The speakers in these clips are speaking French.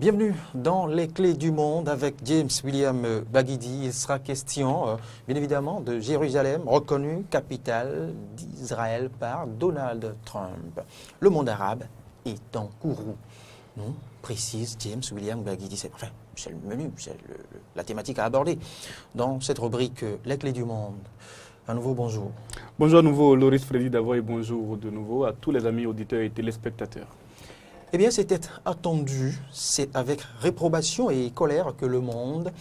Bienvenue dans les clés du monde avec James William Baguidi. Il sera question, bien évidemment, de Jérusalem, reconnue capitale d'Israël par Donald Trump. Le monde arabe est en courroux, non? Précise James William Baguidi. C'est le menu, c'est la thématique à aborder dans cette rubrique Les clés du monde. À nouveau, bonjour. Bonjour à nouveau, Loris Freddy Davoy, et bonjour de nouveau à tous les amis auditeurs et téléspectateurs. Eh bien, c'était attendu. C'est avec réprobation et colère que le monde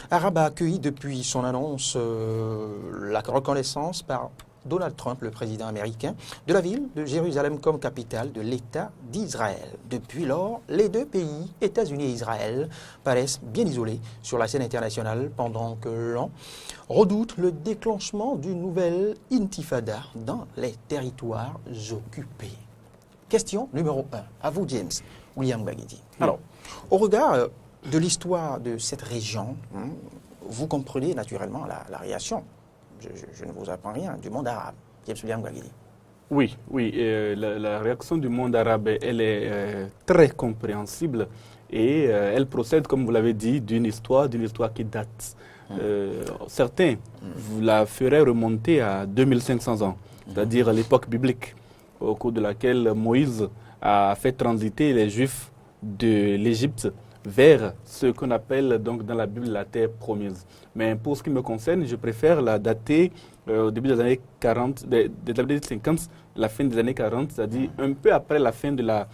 arabe a accueilli depuis son annonce la reconnaissance par Donald Trump, le président américain, de la ville de Jérusalem comme capitale de l'État d'Israël. Depuis lors, les deux pays, États-Unis et Israël, paraissent bien isolés sur la scène internationale pendant que l'on redoute le déclenchement d'une nouvelle intifada dans les territoires occupés. Question numéro 1. À vous, James William Baguidi. Alors, au regard de l'histoire de cette région, vous comprenez naturellement la réaction. Je ne vous apprends rien du monde arabe. James William Baguidi. Oui, la réaction du monde arabe, elle est très compréhensible et elle procède, comme vous l'avez dit, d'une histoire qui date. Certains vous la feraient remonter à 2500 ans, c'est-à-dire à l'époque biblique, au cours de laquelle Moïse a fait transiter les Juifs de l'Égypte vers ce qu'on appelle donc dans la Bible la terre promise. Mais pour ce qui me concerne, je préfère la dater au début des années 40, des années 50, la fin des années 40, c'est-à-dire un peu après la fin de la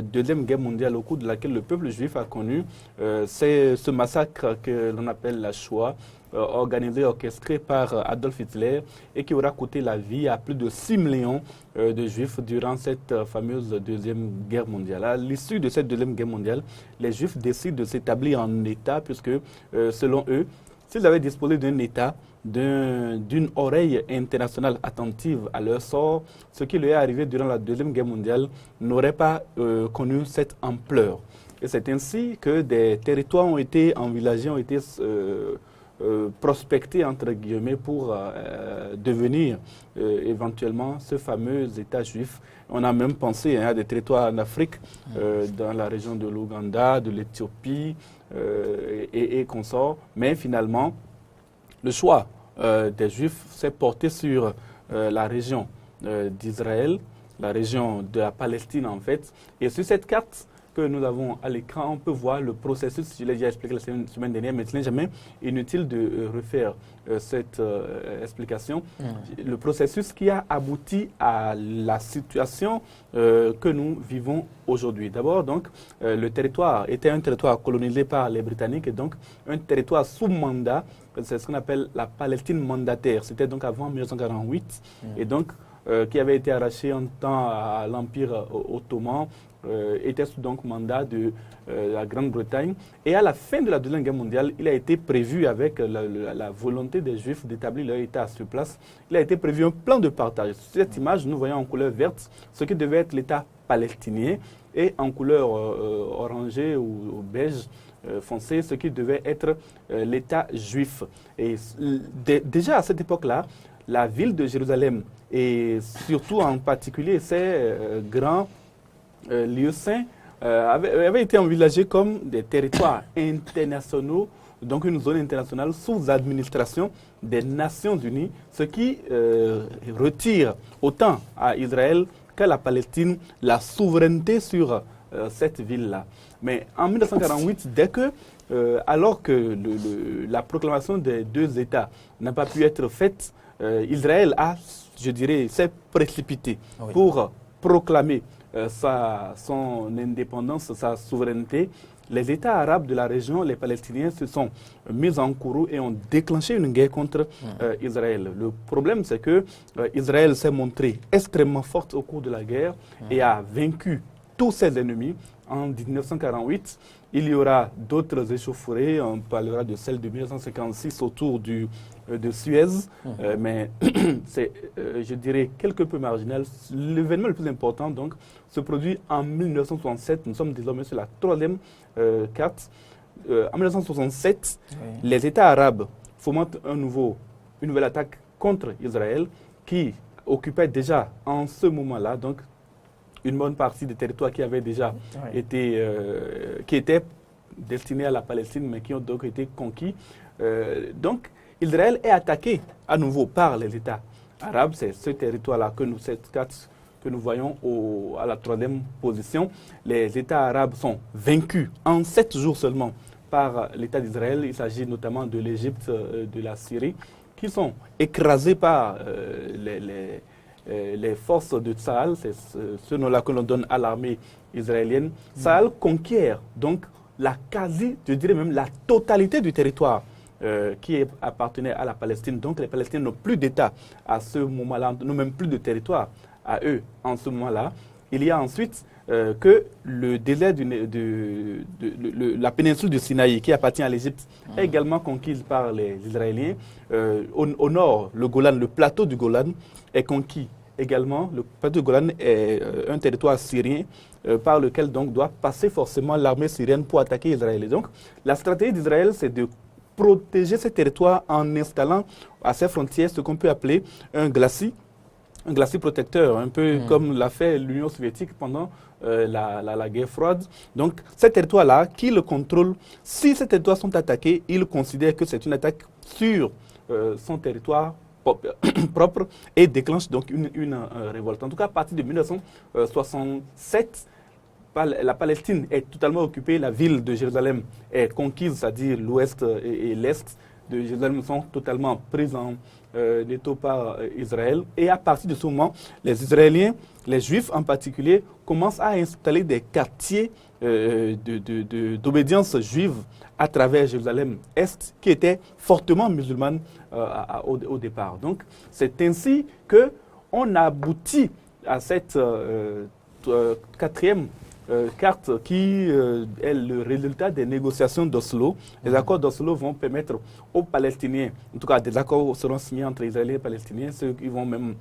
Deuxième Guerre mondiale, au cours de laquelle le peuple juif a connu ce massacre que l'on appelle la Shoah, organisé, orchestré par Adolf Hitler et qui aura coûté la vie à plus de 6 millions de Juifs durant cette fameuse Deuxième Guerre mondiale. À l'issue de cette Deuxième Guerre mondiale, les Juifs décident de s'établir en État puisque, selon eux, s'ils avaient disposé d'un État, d'une oreille internationale attentive à leur sort, ce qui leur est arrivé durant la Deuxième Guerre mondiale n'aurait pas connu cette ampleur. Et c'est ainsi que des territoires ont été envisagés, ont été prospectés, entre guillemets, pour devenir éventuellement ce fameux État juif. On a même pensé à des territoires en Afrique, dans la région de l'Ouganda, de l'Éthiopie et consorts. Mais finalement, le choix des Juifs s'est porté sur la région d'Israël, la région de la Palestine en fait. Et sur cette carte que nous avons à l'écran, on peut voir le processus, je l'ai déjà expliqué la semaine dernière, mais ce n'est jamais inutile de refaire cette explication. Le processus qui a abouti à la situation que nous vivons aujourd'hui. D'abord, donc, le territoire était un territoire colonisé par les Britanniques et donc un territoire sous mandat, c'est ce qu'on appelle la Palestine mandataire. C'était donc avant 1948 et donc qui avait été arraché en temps à l'Empire ottoman, était sous donc mandat de la Grande-Bretagne. Et à la fin de la Deuxième Guerre mondiale, il a été prévu, avec la volonté des Juifs d'établir leur État sur place, il a été prévu un plan de partage. Sur cette image, nous voyons en couleur verte ce qui devait être l'État palestinien et en couleur orangée ou beige foncé, ce qui devait être l'État juif. Et déjà à cette époque-là, la ville de Jérusalem et surtout en particulier ces grands lieux saints avaient été envisagés comme des territoires internationaux, donc une zone internationale sous administration des Nations Unies, ce qui retire autant à Israël qu'à la Palestine la souveraineté sur cette ville-là. Mais en 1948, alors que la proclamation des deux États n'a pas pu être faite, Israël s'est précipité pour proclamer son indépendance, sa souveraineté. Les États arabes de la région, les Palestiniens, se sont mis en courroux et ont déclenché une guerre contre Israël. Le problème, c'est que Israël s'est montré extrêmement forte au cours de la guerre et a vaincu tous ses ennemis. En 1948, il y aura d'autres échauffourées. On parlera de celle de 1956 autour de Suez, mais c'est, je dirais, quelque peu marginal. L'événement le plus important, donc, se produit en 1967. Nous sommes désormais sur la troisième carte. En 1967, les États arabes fomentent une nouvelle attaque contre Israël qui occupait déjà en ce moment-là, donc, une bonne partie des territoires qui avaient déjà été, qui étaient destinés à la Palestine, mais qui ont donc été conquis. Donc, Israël est attaqué à nouveau par les États arabes. C'est ce territoire-là que nous voyons à la troisième position. Les États arabes sont vaincus en 7 jours seulement par l'État d'Israël. Il s'agit notamment de l'Égypte, de la Syrie, qui sont écrasés par les forces de Tsahal. C'est ce nom-là que l'on donne à l'armée israélienne. Tsahal conquiert donc je dirais même la totalité du territoire qui appartenait à la Palestine. Donc les Palestiniens n'ont plus d'État à ce moment-là, n'ont même plus de territoire à eux en ce moment-là. Il y a ensuite que le désert la péninsule du Sinaï, qui appartient à l'Égypte, est également conquise par les Israéliens. Au nord, le plateau du Golan est conquis également. Le plateau du Golan est un territoire syrien par lequel donc doit passer forcément l'armée syrienne pour attaquer Israël. Et donc, la stratégie d'Israël, c'est de protéger ces territoires en installant à ses frontières ce qu'on peut appeler un glacis protecteur, un peu comme l'a fait l'Union soviétique pendant la guerre froide. Donc, ces territoires-là, qui le contrôlent, si ces territoires sont attaqués, il considère que c'est une attaque sur son territoire propre et déclenche donc une révolte. En tout cas, à partir de 1967, la Palestine est totalement occupée, la ville de Jérusalem est conquise, c'est-à-dire l'ouest et l'est de Jérusalem sont totalement prises en étau par Israël. Et à partir de ce moment, les Israéliens, les Juifs en particulier, commencent à installer des quartiers d'obédience juive à travers Jérusalem-Est, qui était fortement musulmane au départ. Donc, c'est ainsi qu'on aboutit à cette quatrième carte qui est le résultat des négociations d'Oslo. Les accords d'Oslo vont permettre aux Palestiniens, en tout cas des accords seront signés entre Israéliens et Palestiniens, ceux qui vont même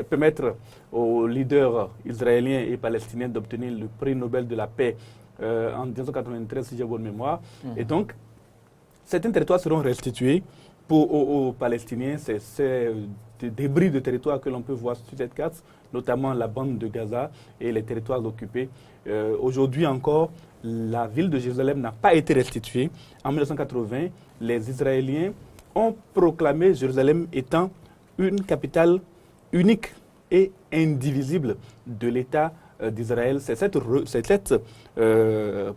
permettre aux leaders israéliens et palestiniens d'obtenir le prix Nobel de la paix en 1993, si j'ai bonne mémoire. Et donc, certains territoires seront restitués aux Palestiniens. C'est des débris de territoires que l'on peut voir sur cette carte, notamment la bande de Gaza et les territoires occupés. Aujourd'hui encore, la ville de Jérusalem n'a pas été restituée. En 1980, les Israéliens ont proclamé Jérusalem étant une capitale unique et indivisible de l'État d'Israël. C'est cette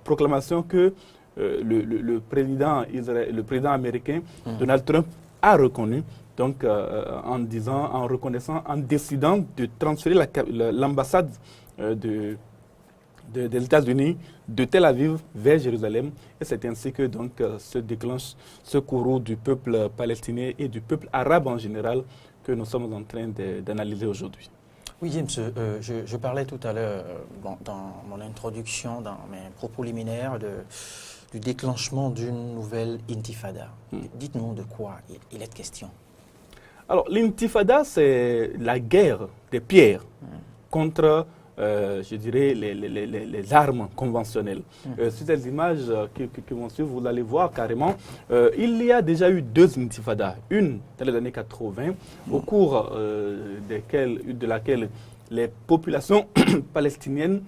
proclamation que le président américain, Donald Trump, a reconnue. Donc, en décidant de transférer l'ambassade des États-Unis de Tel Aviv vers Jérusalem. Et c'est ainsi que donc, se déclenche ce courroux du peuple palestinien et du peuple arabe en général que nous sommes en train d'analyser aujourd'hui. Oui, James, je parlais tout à l'heure dans mon introduction, dans mes propos liminaires, du déclenchement d'une nouvelle intifada. Dites-nous de quoi il est question. Alors, l'intifada, c'est la guerre des pierres contre, je dirais, les armes conventionnelles. Sur ces images qui vont suivre, vous allez voir carrément, il y a déjà eu 2 intifadas. Une dans les années 80, au cours de laquelle les populations palestiniennes,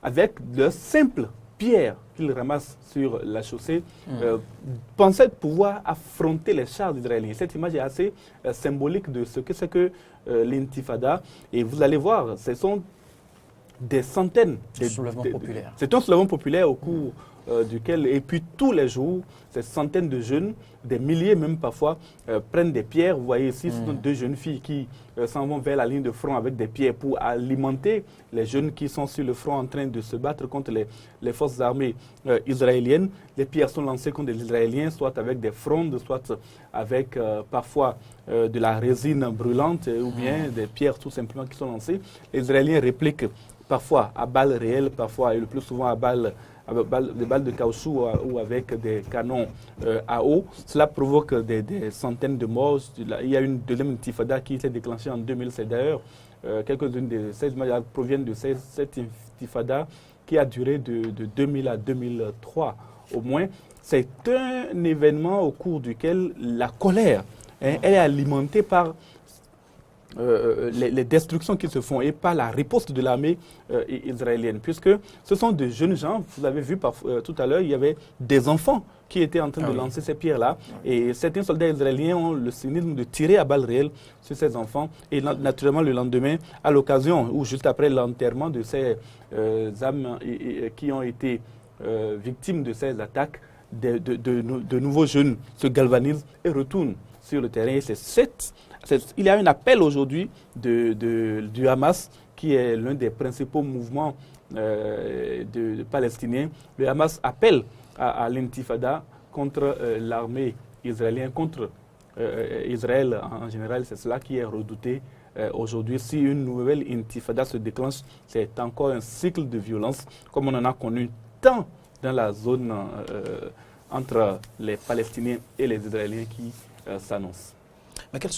avec de simples pierres qu'ils ramassent sur la chaussée, pensaient pouvoir affronter les chars israéliens. Cette image est assez symbolique de ce que c'est que l'intifada. Et vous allez voir, ce sont des centaines de soulèvements populaires. C'est un soulèvement populaire au cours duquel, et puis tous les jours, ces centaines de jeunes, des milliers même parfois, prennent des pierres. Vous voyez ici, ce sont 2 jeunes filles qui s'en vont vers la ligne de front avec des pierres pour alimenter les jeunes qui sont sur le front en train de se battre contre les forces armées israéliennes. Les pierres sont lancées contre les Israéliens, soit avec des frondes, soit avec parfois de la résine brûlante ou bien des pierres tout simplement qui sont lancées. Les Israéliens répliquent parfois à balles réelles, parfois et le plus souvent à des balles de caoutchouc ou avec des canons à eau. Cela provoque des centaines de morts. Il y a une deuxième intifada qui s'est déclenchée en 2007 d'ailleurs. Quelques-unes de ces images proviennent de cette intifada qui a duré de 2000 à 2003 au moins. C'est un événement au cours duquel la colère elle est alimentée par les destructions qui se font et pas la riposte de l'armée israélienne. Puisque ce sont de jeunes gens, vous avez vu tout à l'heure, il y avait des enfants qui étaient en train de lancer ces pierres-là. Et certains soldats israéliens ont le cynisme de tirer à balles réelles sur ces enfants. Et naturellement, le lendemain, à l'occasion ou juste après l'enterrement de ces âmes qui ont été victimes de ces attaques, de nouveaux jeunes se galvanisent et retournent sur le terrain. Il y a un appel aujourd'hui du Hamas, qui est l'un des principaux mouvements de palestiniens. Le Hamas appelle à l'intifada contre l'armée israélienne, contre Israël en général. C'est cela qui est redouté aujourd'hui. Si une nouvelle intifada se déclenche, c'est encore un cycle de violence, comme on en a connu tant dans la zone entre les Palestiniens et les Israéliens qui s'annonce. Mais quelles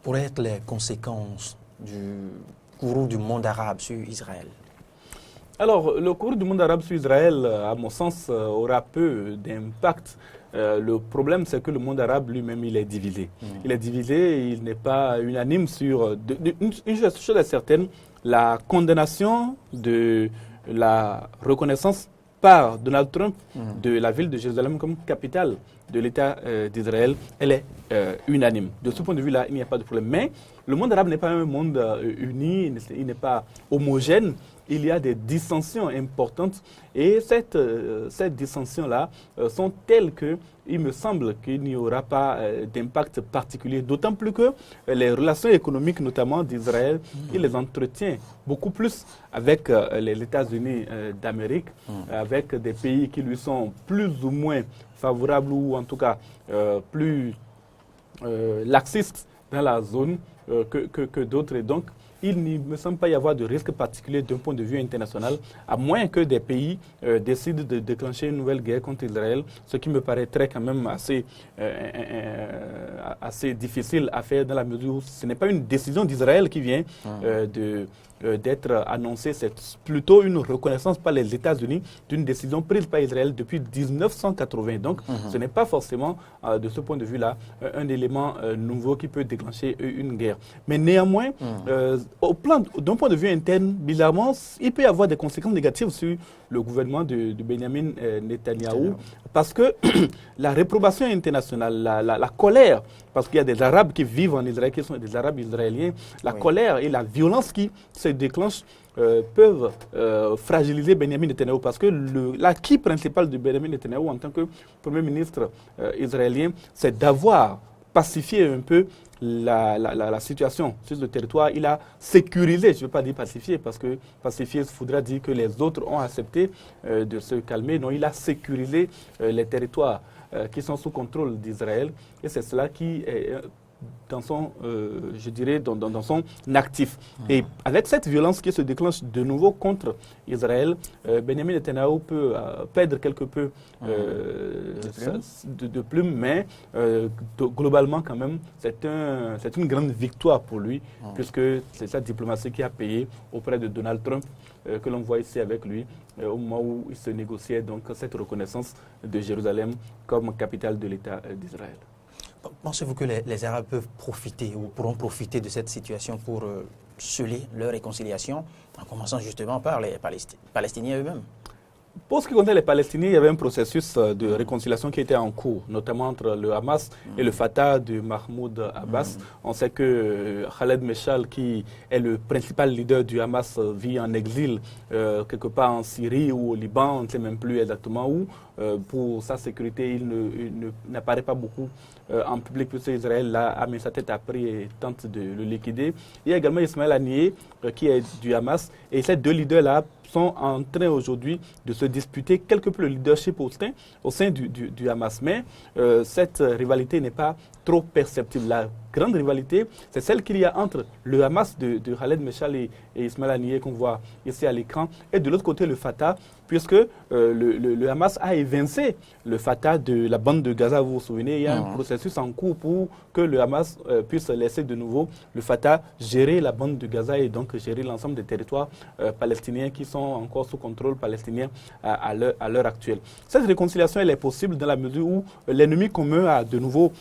pourraient être les conséquences du courroux du monde arabe sur Israël? Alors, le courroux du monde arabe sur Israël, à mon sens, aura peu d'impact. Le problème, c'est que le monde arabe lui-même, il est divisé. Il est divisé, il n'est pas unanime sur... Une chose est certaine, la condamnation de la reconnaissance par Donald Trump de la ville de Jérusalem comme capitale de l'État d'Israël, elle est unanime. De ce point de vue-là, il n'y a pas de problème. Mais le monde arabe n'est pas un monde uni, il n'est pas homogène. Il y a des dissensions importantes et ces dissensions-là sont telles qu'il me semble qu'il n'y aura pas d'impact particulier. D'autant plus que les relations économiques, notamment d'Israël, il les entretient beaucoup plus avec les États-Unis d'Amérique, avec des pays qui lui sont plus ou moins favorables ou en tout cas plus laxistes dans la zone que d'autres. Et donc, il ne me semble pas y avoir de risque particulier d'un point de vue international, à moins que des pays décident de déclencher une nouvelle guerre contre Israël, ce qui me paraîtrait quand même assez difficile à faire dans la mesure où ce n'est pas une décision d'Israël qui vient d'être annoncée, c'est plutôt une reconnaissance par les États-Unis d'une décision prise par Israël depuis 1980. Donc, ce n'est pas forcément, de ce point de vue-là, un élément nouveau qui peut déclencher une guerre. Mais néanmoins, d'un point de vue interne, bizarrement, il peut y avoir des conséquences négatives sur le gouvernement de Benjamin Netanyahou, parce que la réprobation internationale, la colère, parce qu'il y a des Arabes qui vivent en Israël, qui sont des Arabes israéliens, la colère et la violence qui se déclenchent peuvent fragiliser Benjamin Netanyahou, parce que l'acquis principal de Benjamin Netanyahou en tant que Premier ministre israélien, c'est d'avoir pacifié un peu la situation sur le territoire. Il a sécurisé, je ne veux pas dire pacifié, parce que pacifier, il faudra dire que les autres ont accepté de se calmer. Non, il a sécurisé les territoires qui sont sous contrôle d'Israël. Et c'est cela qui est dans son, je dirais, dans son actif. Et avec cette violence qui se déclenche de nouveau contre Israël, Benjamin Netanyahou peut perdre quelque peu de plume, mais globalement quand même, c'est une grande victoire pour lui, puisque c'est sa diplomatie qui a payé auprès de Donald Trump, que l'on voit ici avec lui, au moment où il se négociait donc cette reconnaissance de Jérusalem comme capitale de l'État d'Israël. Pensez-vous que les Arabes peuvent profiter ou pourront profiter de cette situation pour sceller leur réconciliation, en commençant justement par les Palestiniens eux-mêmes? Pour ce qui concerne les Palestiniens, il y avait un processus de réconciliation qui était en cours, notamment entre le Hamas et le Fatah de Mahmoud Abbas. On sait que Khaled Meshal, qui est le principal leader du Hamas, vit en exil quelque part en Syrie ou au Liban, on ne sait même plus exactement où. Pour sa sécurité, il n'apparaît pas beaucoup en public, puisque Israël a mis sa tête à prix et tente de le liquider. Il y a également Ismaël Haniyeh, qui est du Hamas, et ces deux leaders-là sont en train aujourd'hui de se disputer quelque peu le leadership au sein du Hamas. Mais cette rivalité n'est pas trop perceptible. La grande rivalité, c'est celle qu'il y a entre le Hamas de Khaled Meshal et Ismaël Haniyeh qu'on voit ici à l'écran, et de l'autre côté le Fatah, puisque le Hamas a évincé le Fatah de la bande de Gaza. Vous vous souvenez, il y a un processus en cours pour que le Hamas puisse laisser de nouveau le Fatah gérer la bande de Gaza et donc gérer l'ensemble des territoires palestiniens qui sont encore sous contrôle palestinien à l'heure actuelle. Cette réconciliation, elle est possible dans la mesure où l'ennemi commun a de nouveau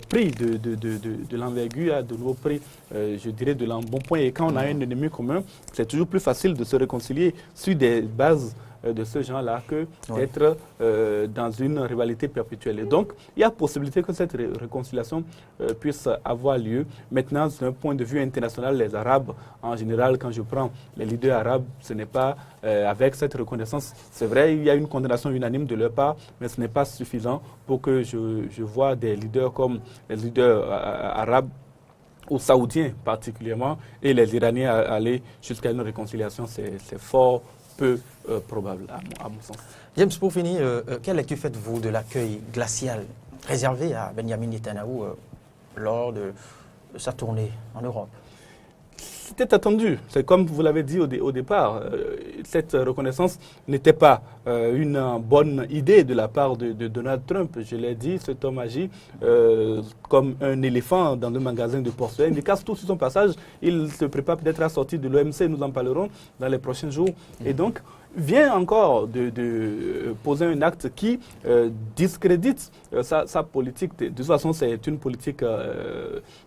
pris de l'envergure a de nouveau pris, je dirais, de l'embonpoint. Et quand on a un ennemi commun, c'est toujours plus facile de se réconcilier sur des bases de ce genre-là que d'être dans une rivalité perpétuelle. Et donc, il y a possibilité que cette réconciliation puisse avoir lieu. Maintenant, d'un point de vue international, les Arabes, en général, quand je prends les leaders arabes, ce n'est pas avec cette reconnaissance. C'est vrai, il y a une condamnation unanime de leur part, mais ce n'est pas suffisant pour que je vois des leaders comme les leaders arabes ou saoudiens particulièrement, et les Iraniens aller jusqu'à une réconciliation. C'est fort peu probable, à mon sens. James, pour finir, quelle lecture faites-vous de l'accueil glacial réservé à Benjamin Netanyahou lors de sa tournée en Europe? C'était attendu. C'est comme vous l'avez dit au départ. Cette reconnaissance n'était pas une bonne idée de la part de Donald Trump. Je l'ai dit, cet homme agit comme un éléphant dans le magasin de porcelaine. Il casse tout sur son passage. Il se prépare peut-être à sortir de l'OMC. Nous en parlerons dans les prochains jours. Et donc, vient encore de poser un acte qui discrédite sa politique. De toute façon, c'est une politique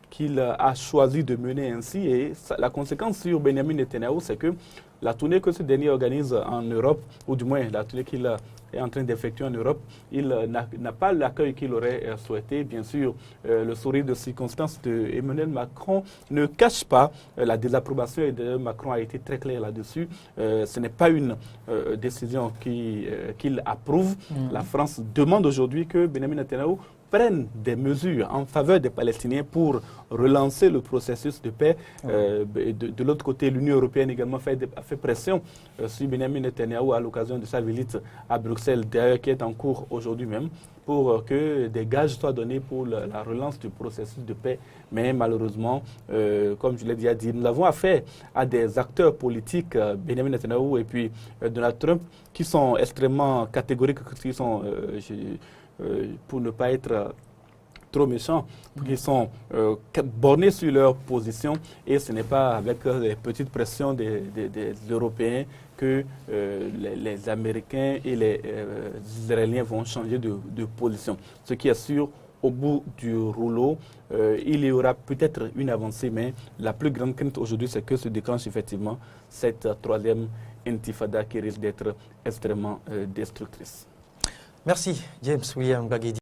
qu'il a choisi de mener ainsi. Et la conséquence sur Benjamin Netanyahou, c'est que la tournée que ce dernier organise en Europe, ou du moins la tournée qu'il est en train d'effectuer en Europe, il n'a pas l'accueil qu'il aurait souhaité. Bien sûr, le sourire de circonstance d'Emmanuel Macron ne cache pas la désapprobation, et Macron a été très clair là-dessus. Ce n'est pas une décision qu'il approuve. La France demande aujourd'hui que Benjamin Netanyahou prennent des mesures en faveur des Palestiniens pour relancer le processus de paix. De l'autre côté, l'Union européenne également a fait pression sur Benjamin Netanyahou à l'occasion de sa visite à Bruxelles, d'ailleurs qui est en cours aujourd'hui même, pour que des gages soient donnés pour la relance du processus de paix. Mais malheureusement, comme je l'ai déjà dit, nous avons affaire à des acteurs politiques, Benjamin Netanyahou et puis Donald Trump, qui sont extrêmement catégoriques, qui sont... pour ne pas être trop méchants, qui sont bornés sur leur position, et ce n'est pas avec les petites pressions des Européens que les Américains et les Israéliens vont changer de position. Ce qui est sûr, au bout du rouleau, il y aura peut-être une avancée, mais la plus grande crainte aujourd'hui, c'est que se déclenche effectivement cette troisième intifada qui risque d'être extrêmement destructrice. Merci, James William Baguedi.